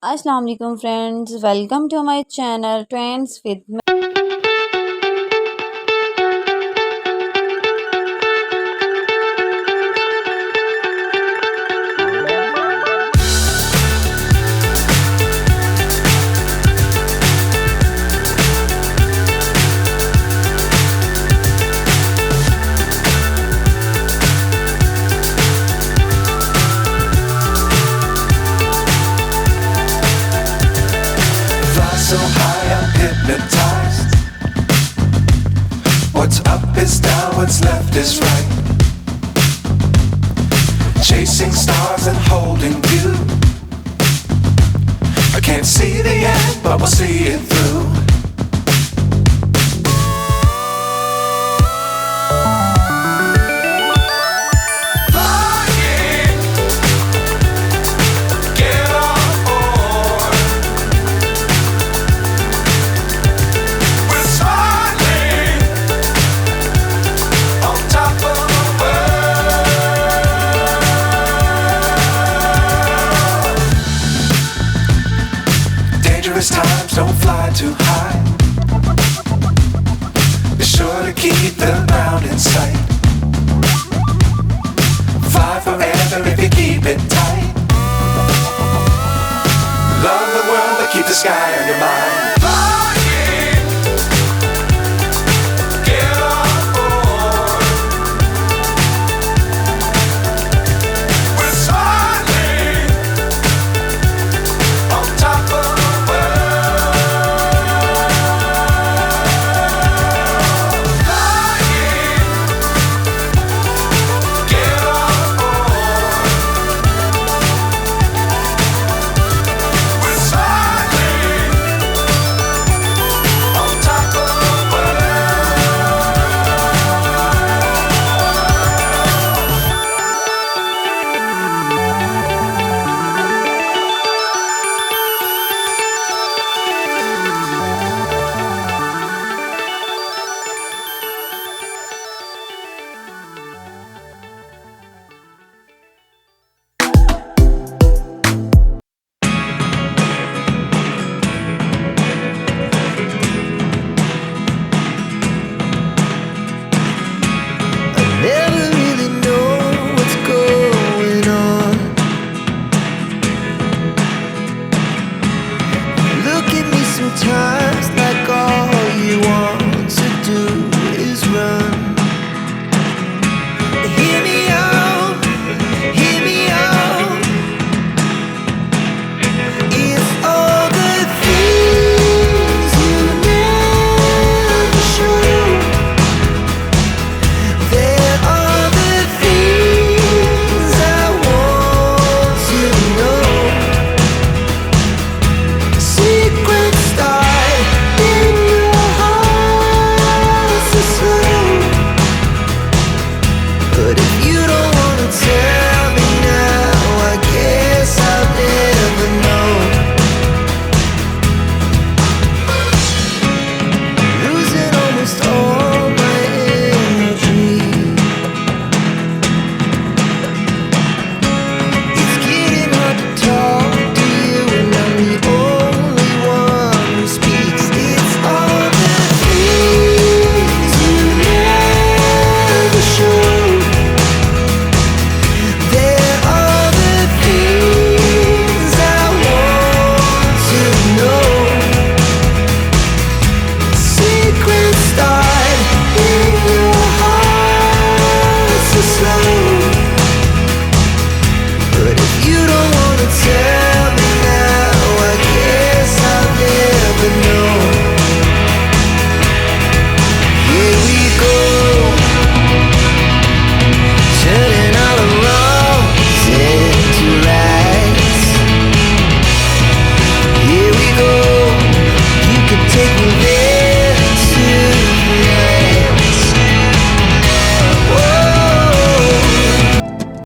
Assalamu alaikum friends, welcome to my channel Trends with me. Fly so high, I'm hypnotized. What's up is down, what's left is right. Chasing stars and holding you. I can't see the end, but we'll see it through. Flying, get on board. We're smiling on top of the world. Dangerous times, don't fly too high. Be sure to keep the ground in sight. Fly forever if you keep it tight. Love the world, but keep the sky on your mind.